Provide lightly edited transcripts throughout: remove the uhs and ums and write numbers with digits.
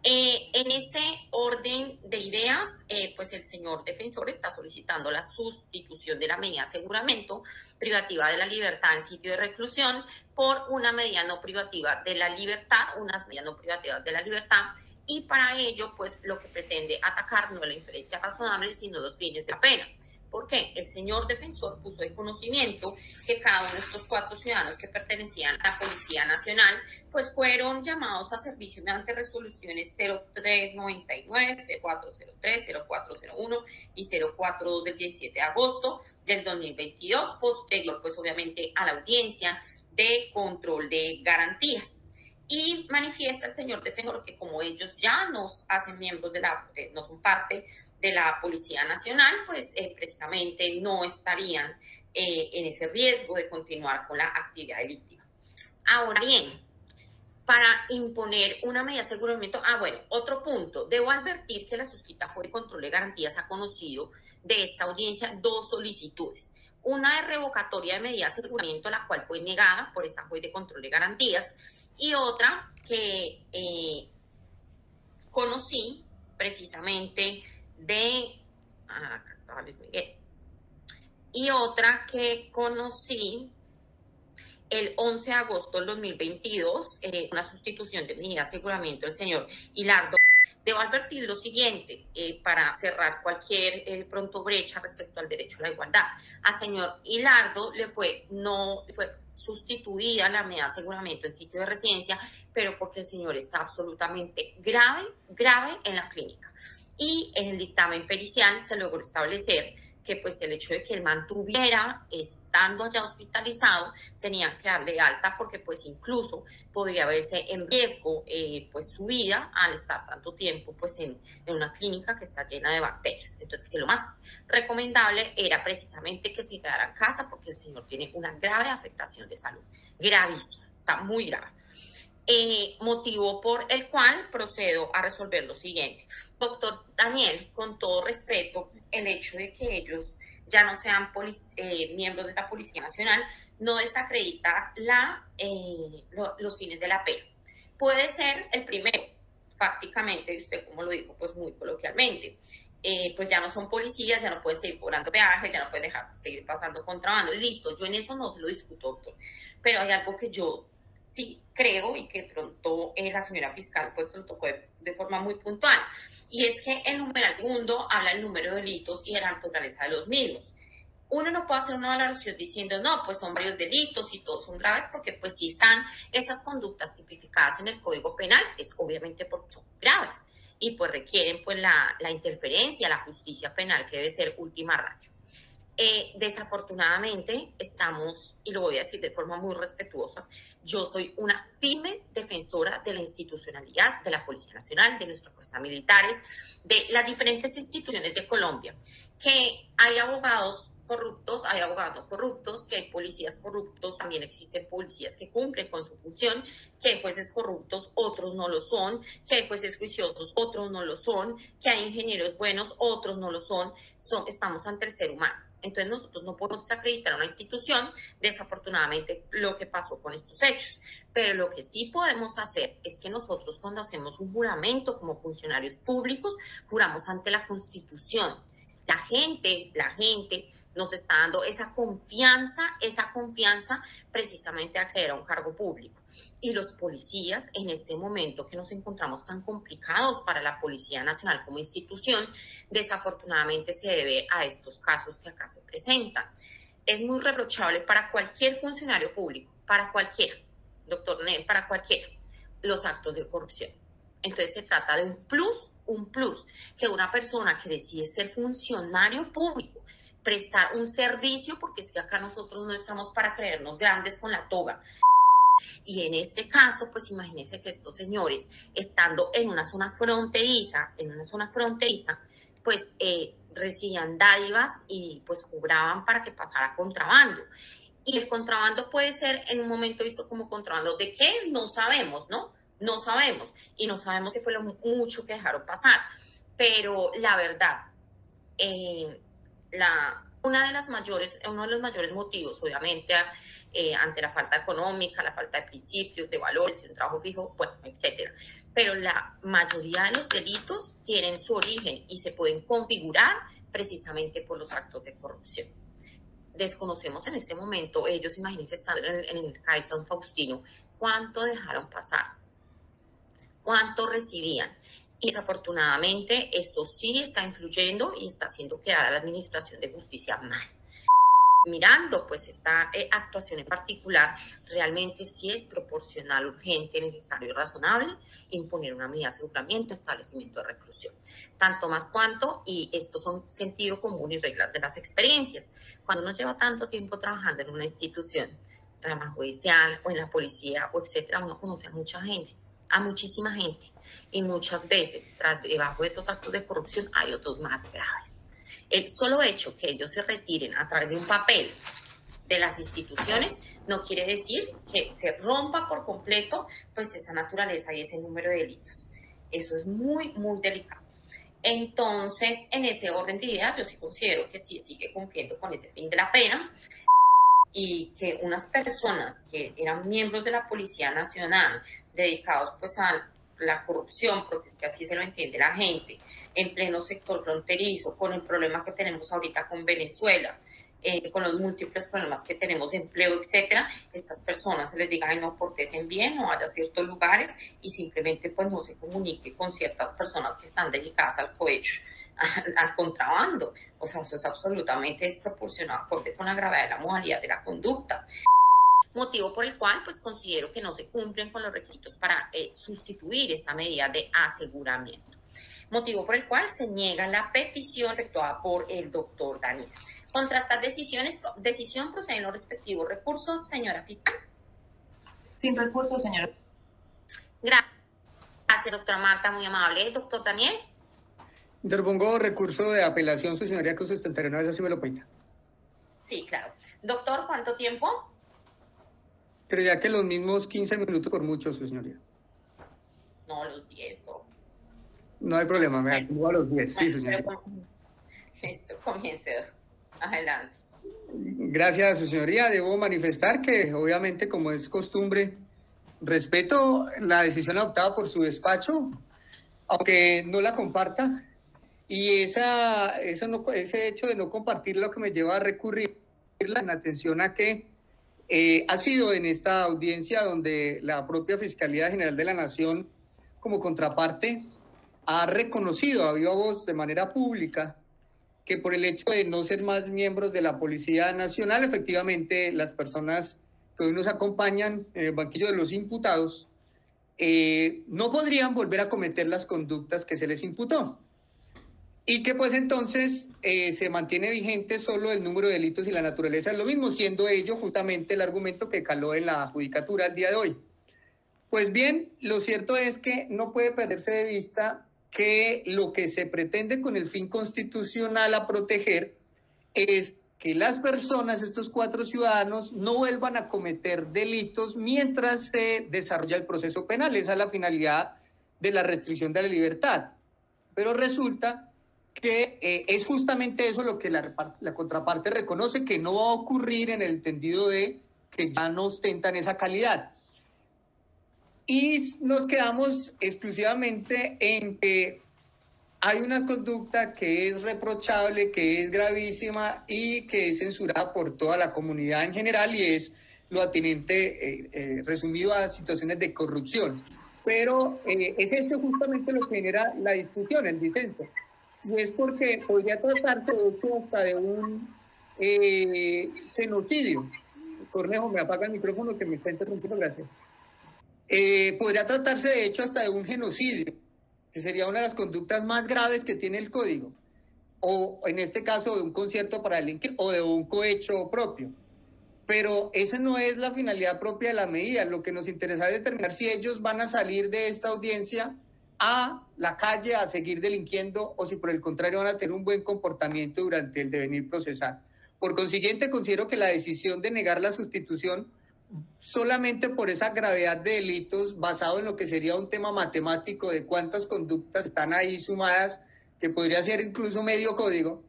En ese orden de ideas, pues el señor defensor está solicitando la sustitución de la medida de aseguramiento privativa de la libertad en sitio de reclusión por una medida no privativa de la libertad, unas medidas no privativas de la libertad, y para ello, pues lo que pretende atacar no es la inferencia razonable, sino los fines de la pena. ¿Por qué? El señor defensor puso de conocimiento que cada uno de estos 4 ciudadanos que pertenecían a la Policía Nacional, pues fueron llamados a servicio mediante resoluciones 0399, 0403, 0401 y 042 del 17 de agosto del 2022, posterior pues obviamente a la audiencia de control de garantías. Y manifiesta el señor defensor que como ellos ya nos hacen miembros no son parte de la Policía Nacional, pues precisamente no estarían en ese riesgo de continuar con la actividad delictiva. Ahora bien, para imponer una medida de aseguramiento, bueno, otro punto, debo advertir que la suscrita juez de control de garantías ha conocido de esta audiencia 2 solicitudes. Una de revocatoria de medida de aseguramiento, la cual fue negada por esta juez de control de garantías, y otra que conocí precisamente acá estaba Luis Miguel, y otra que conocí el 11 de agosto del 2022, una sustitución de medida de aseguramiento del señor Hilardo. Debo advertir lo siguiente, para cerrar cualquier pronto brecha respecto al derecho a la igualdad. Al señor Hilardo le fue sustituida la medida de aseguramiento en sitio de residencia, pero porque el señor está absolutamente grave en la clínica. Y en el dictamen pericial se logró establecer que pues el hecho de que él mantuviera estando allá hospitalizado, tenían que darle alta porque pues incluso podría verse en riesgo pues su vida al estar tanto tiempo pues en una clínica que está llena de bacterias. Entonces que lo más recomendable era precisamente que se quedara en casa porque el señor tiene una grave afectación de salud, gravísima, está muy grave. Motivo por el cual procedo a resolver lo siguiente. Doctor Daniel, con todo respeto, el hecho de que ellos ya no sean miembros de la Policía Nacional no desacredita los fines de la pena. Puede ser el primero, fácticamente, y usted como lo dijo, pues muy coloquialmente, pues ya no son policías, ya no pueden seguir cobrando peajes, ya no pueden seguir pasando contrabando, listo, yo en eso no se lo discuto, doctor, pero hay algo que yo sí creo y que pronto la señora fiscal pues lo tocó de forma muy puntual, y es que el numeral segundo habla del número de delitos y de la naturaleza de los mismos. Uno no puede hacer una valoración diciendo, no, pues son varios delitos y todos son graves, porque pues si están esas conductas tipificadas en el Código Penal, es obviamente porque son graves y pues requieren pues la interferencia, la justicia penal que debe ser última ratio. Desafortunadamente estamos, y lo voy a decir de forma muy respetuosa, yo soy una firme defensora de la institucionalidad de la Policía Nacional, de nuestras fuerzas militares, de las diferentes instituciones de Colombia, que hay abogados corruptos, hay abogados no corruptos, que hay policías corruptos, también existen policías que cumplen con su función, que hay jueces corruptos, otros no lo son, que hay jueces juiciosos, otros no lo son, que hay ingenieros buenos, otros no lo son, estamos ante el ser humano. Entonces nosotros no podemos desacreditar a una institución, desafortunadamente, lo que pasó con estos hechos. Pero lo que sí podemos hacer es que nosotros cuando hacemos un juramento como funcionarios públicos, juramos ante la Constitución. La gente nos está dando esa confianza precisamente a acceder a un cargo público. Y los policías, en este momento que nos encontramos tan complicados para la Policía Nacional como institución, desafortunadamente se debe a estos casos que acá se presentan. Es muy reprochable para cualquier funcionario público, para cualquiera, doctor Nel, para cualquiera, los actos de corrupción. Entonces se trata de un plus, que una persona que decide ser funcionario público, prestar un servicio, porque es que acá nosotros no estamos para creernos grandes con la toga. Y en este caso, pues imagínense que estos señores, estando en una zona fronteriza, pues recibían dádivas y pues cobraban para que pasara contrabando. Y el contrabando puede ser en un momento visto como contrabando de qué, no sabemos, ¿no? No sabemos. Y no sabemos qué fue lo mucho que dejaron pasar. Pero la verdad, uno de los mayores motivos, obviamente, ante la falta económica, la falta de principios, de valores y un trabajo fijo, bueno, etcétera. pero la mayoría de los delitos tienen su origen y se pueden configurar precisamente por los actos de corrupción. Desconocemos en este momento, ellos, imagínense, están en el CAI San Faustino, cuánto dejaron pasar, cuánto recibían. Y desafortunadamente esto sí está influyendo y está haciendo quedar a la Administración de Justicia mal. Mirando pues esta actuación en particular, realmente sí es proporcional, urgente, necesario y razonable imponer una medida de aseguramiento, establecimiento de reclusión. Tanto más cuanto, y estos son sentido común y reglas de las experiencias, cuando uno lleva tanto tiempo trabajando en una institución, rama judicial o en la policía o etcétera, uno conoce a mucha gente, a muchísima gente, y muchas veces debajo de esos actos de corrupción hay otros más graves. El solo hecho que ellos se retiren a través de un papel de las instituciones no quiere decir que se rompa por completo pues esa naturaleza y ese número de delitos. Eso es muy, muy delicado. Entonces, en ese orden de ideas, yo sí considero que sí sigue cumpliendo con ese fin de la pena y que unas personas que eran miembros de la Policía Nacional dedicados pues a la corrupción, porque es que así se lo entiende la gente, en pleno sector fronterizo, con el problema que tenemos ahorita con Venezuela, con los múltiples problemas que tenemos de empleo, etcétera, estas personas se les diga, ay, no, portesen bien, no vaya a ciertos lugares y simplemente pues no se comunique con ciertas personas que están dedicadas al cohecho, al contrabando. O sea, eso es absolutamente desproporcionado acorde con la gravedad de la modalidad de la conducta. Motivo por el cual pues considero que no se cumplen con los requisitos para sustituir esta medida de aseguramiento. Motivo por el cual se niega la petición efectuada por el doctor Daniel. Contra estas decisión proceden los respectivos recursos, señora fiscal. Sin recursos, señora. Gracias, doctora Marta, muy amable. Doctor Daniel. Interpongo recurso de apelación, su señoría, que sustentaré una vez así me lo permita. Sí, claro. Doctor, ¿cuánto tiempo? Creía que los mismos 15 minutos por mucho, su señoría. No, los 10, ¿no? No hay problema, me atengo a los 10, sí, su señoría. Listo, comience. Adelante. Gracias, su señoría. Debo manifestar que, obviamente, como es costumbre, respeto la decisión adoptada por su despacho, aunque no la comparta, y ese hecho de no compartir lo que me lleva a recurrir en atención a que ha sido en esta audiencia donde la propia Fiscalía General de la Nación, como contraparte, ha reconocido a viva voz de manera pública que por el hecho de no ser más miembros de la Policía Nacional, efectivamente las personas que hoy nos acompañan en el banquillo de los imputados no podrían volver a cometer las conductas que se les imputó. Y que pues entonces se mantiene vigente solo el número de delitos y la naturaleza es lo mismo, siendo ello justamente el argumento que caló en la judicatura el día de hoy. Pues bien, lo cierto es que no puede perderse de vista que lo que se pretende con el fin constitucional a proteger es que las personas, estos 4 ciudadanos, no vuelvan a cometer delitos mientras se desarrolla el proceso penal. Esa es la finalidad de la restricción de la libertad. Pero resulta que es justamente eso lo que la contraparte reconoce que no va a ocurrir en el entendido de que ya no ostentan esa calidad. Y nos quedamos exclusivamente en que hay una conducta que es reprochable, que es gravísima y que es censurada por toda la comunidad en general, y es lo atinente resumido a situaciones de corrupción. Pero es esto justamente lo que genera la discusión, el disenso. Y es porque podría tratarse de hecho hasta de un genocidio. Cornejo, me apaga el micrófono que me está interrumpiendo, gracias. Podría tratarse de hecho hasta de un genocidio, que sería una de las conductas más graves que tiene el código, o en este caso de un concierto para delinquir o de un cohecho propio. Pero esa no es la finalidad propia de la medida. Lo que nos interesa es determinar si ellos van a salir de esta audiencia a la calle a seguir delinquiendo o si por el contrario van a tener un buen comportamiento durante el devenir procesal. Por consiguiente, considero que la decisión de negar la sustitución solamente por esa gravedad de delitos basado en lo que sería un tema matemático de cuántas conductas están ahí sumadas, que podría ser incluso medio código,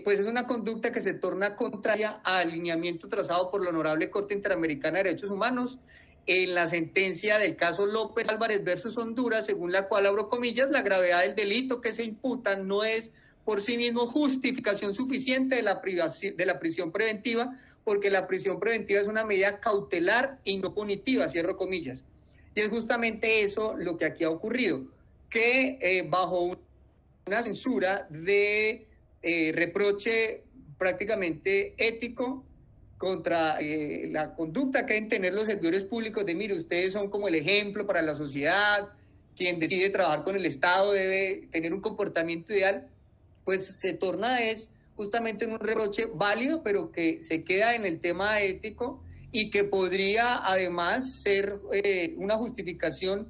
pues es una conducta que se torna contraria al alineamiento trazado por la Honorable Corte Interamericana de Derechos Humanos en la sentencia del caso López Álvarez versus Honduras, según la cual, abro comillas, la gravedad del delito que se imputa no es por sí mismo justificación suficiente de la prisión preventiva, porque la prisión preventiva es una medida cautelar y no punitiva, cierro comillas. Y es justamente eso lo que aquí ha ocurrido, que bajo una censura de reproche prácticamente ético contra la conducta que deben tener los servidores públicos de, mire, ustedes son como el ejemplo para la sociedad, quien decide trabajar con el Estado debe tener un comportamiento ideal, pues se torna justamente en un reproche válido, pero que se queda en el tema ético y que podría además ser una justificación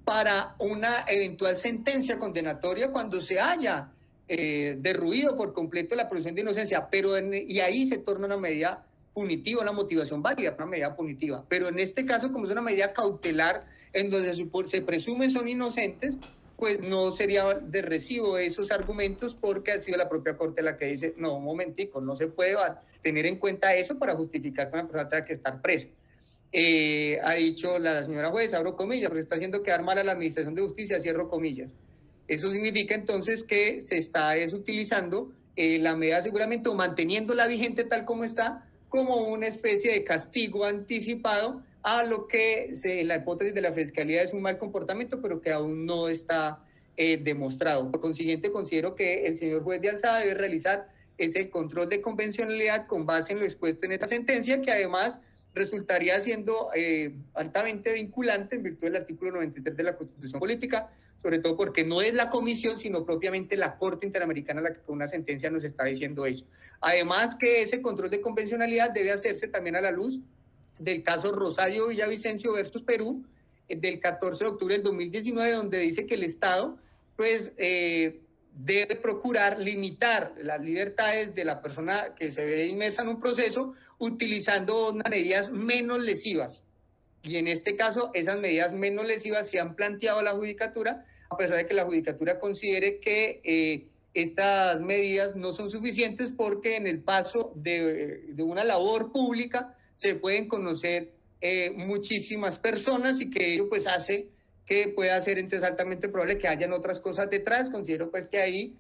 para una eventual sentencia condenatoria cuando se haya derruido por completo la presunción de inocencia, y ahí se torna una medida punitiva, una motivación válida, una medida punitiva. Pero en este caso, como es una medida cautelar en donde se presume son inocentes, pues no sería de recibo esos argumentos, porque ha sido la propia Corte la que dice, no, un momentico, no se puede tener en cuenta eso para justificar que una persona tenga que estar presa. Ha dicho la señora juez, abro comillas, porque está haciendo quedar mal a la Administración de Justicia, cierro comillas. Eso significa entonces que se está utilizando la medida seguramente, o manteniéndola vigente tal como está, como una especie de castigo anticipado a lo que la hipótesis de la Fiscalía es un mal comportamiento, pero que aún no está demostrado. Por consiguiente, considero que el señor juez de alzada debe realizar ese control de convencionalidad con base en lo expuesto en esta sentencia, que además resultaría siendo altamente vinculante en virtud del artículo 93 de la Constitución Política, sobre todo porque no es la comisión, sino propiamente la Corte Interamericana la que con una sentencia nos está diciendo eso. Además que ese control de convencionalidad debe hacerse también a la luz del caso Rosario Villavicencio versus Perú, del 14 de octubre del 2019, donde dice que el Estado pues debe procurar limitar las libertades de la persona que se ve inmersa en un proceso utilizando unas medidas menos lesivas. Y en este caso, esas medidas menos lesivas se han planteado a la Judicatura, a pesar de que la Judicatura considere que estas medidas no son suficientes, porque en el paso de una labor pública se pueden conocer muchísimas personas, y que ello pues hace que pueda ser entonces altamente probable que hayan otras cosas detrás. Considero pues que ahí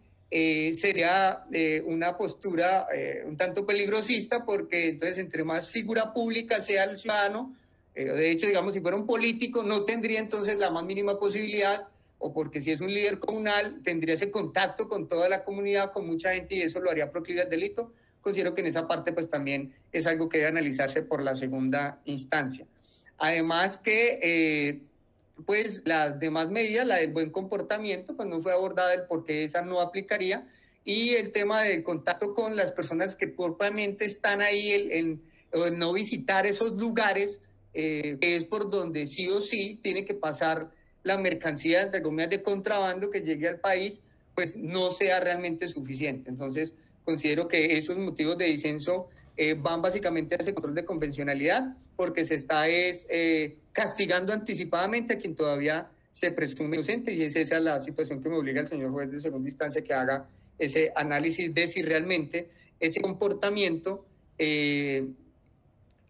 sería una postura un tanto peligrosista, porque entonces entre más figura pública sea el ciudadano, de hecho, digamos, si fuera un político no tendría entonces la más mínima posibilidad, o porque si es un líder comunal tendría ese contacto con toda la comunidad, con mucha gente, y eso lo haría proclive al delito. Considero que en esa parte pues también es algo que debe analizarse por la segunda instancia. Además que pues las demás medidas, la del buen comportamiento, pues no fue abordada el por qué esa no aplicaría, y el tema del contacto con las personas que propiamente están ahí, el no visitar esos lugares, que es por donde sí o sí tiene que pasar la mercancía, entre comillas, de contrabando que llegue al país, pues no sea realmente suficiente. Entonces, considero que esos motivos de disenso van básicamente a ese control de convencionalidad, porque se está castigando anticipadamente a quien todavía se presume inocente, y es esa la situación que me obliga al señor juez de segunda instancia que haga ese análisis de si realmente ese comportamiento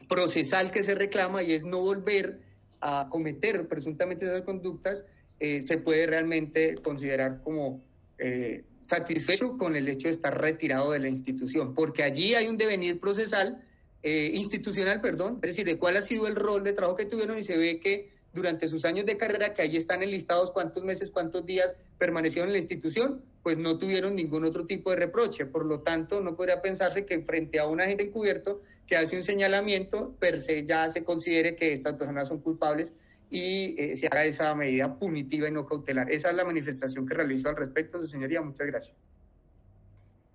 procesal que se reclama, y es no volver a cometer presuntamente esas conductas, se puede realmente considerar como satisfecho con el hecho de estar retirado de la institución, porque allí hay un devenir procesal, institucional, perdón, es decir, de cuál ha sido el rol de trabajo que tuvieron, y se ve que durante sus años de carrera, que allí están enlistados cuántos meses, cuántos días permanecieron en la institución, pues no tuvieron ningún otro tipo de reproche. Por lo tanto, no podría pensarse que frente a un agente encubierto que hace un señalamiento, per se ya se considere que estas personas son culpables y se haga esa medida punitiva y no cautelar. Esa es la manifestación que realizo al respecto, su señoría. Muchas gracias.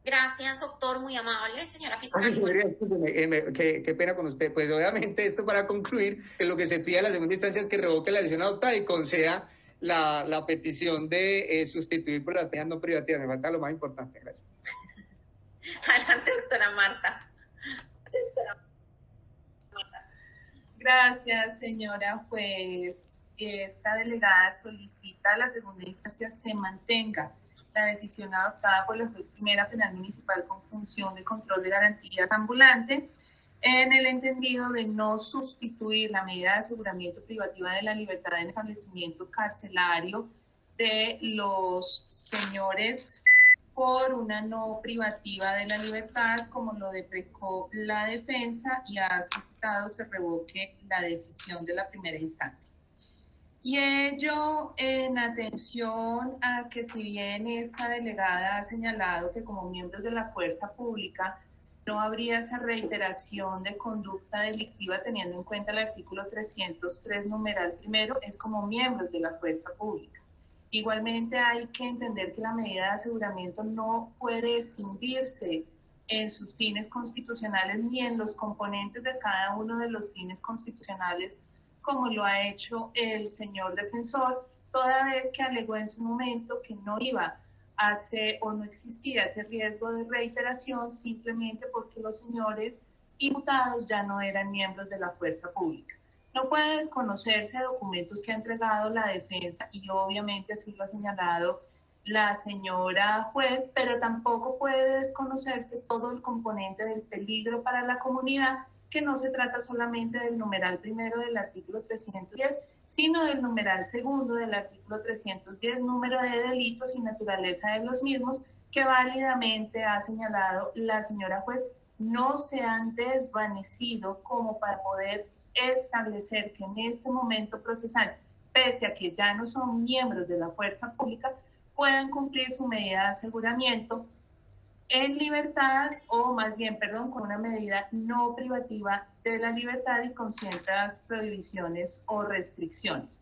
Gracias, doctor, muy amable. Señora fiscal. Qué pena con usted. Pues obviamente esto para concluir, que lo que se pide a la segunda instancia es que revoque la decisión adoptada y conceda la petición de sustituir por las medidas no privativas. Me falta lo más importante. Gracias. Adelante, doctora Marta. Gracias, señora juez. Esta delegada solicita a la segunda instancia se mantenga la decisión adoptada por la juez primera penal municipal con función de control de garantías ambulante, en el entendido de no sustituir la medida de aseguramiento privativa de la libertad en establecimiento carcelario de los señores por una no privativa de la libertad, como lo deprecó la defensa y ha solicitado se revoque la decisión de la primera instancia. Y ello en atención a que si bien esta delegada ha señalado que como miembros de la fuerza pública no habría esa reiteración de conducta delictiva teniendo en cuenta el artículo 303 numeral primero, es como miembros de la fuerza pública. Igualmente hay que entender que la medida de aseguramiento no puede escindirse en sus fines constitucionales ni en los componentes de cada uno de los fines constitucionales como lo ha hecho el señor defensor, toda vez que alegó en su momento que no iba a ser o no existía ese riesgo de reiteración simplemente porque los señores imputados ya no eran miembros de la fuerza pública. No puede desconocerse documentos que ha entregado la defensa y obviamente así lo ha señalado la señora juez, pero tampoco puede desconocerse todo el componente del peligro para la comunidad, que no se trata solamente del numeral primero del artículo 310, sino del numeral segundo del artículo 310, número de delitos y naturaleza de los mismos, que válidamente ha señalado la señora juez, no se han desvanecido como para poder establecer que en este momento procesal, pese a que ya no son miembros de la fuerza pública, puedan cumplir su medida de aseguramiento en libertad o más bien, perdón, con una medida no privativa de la libertad y con ciertas prohibiciones o restricciones.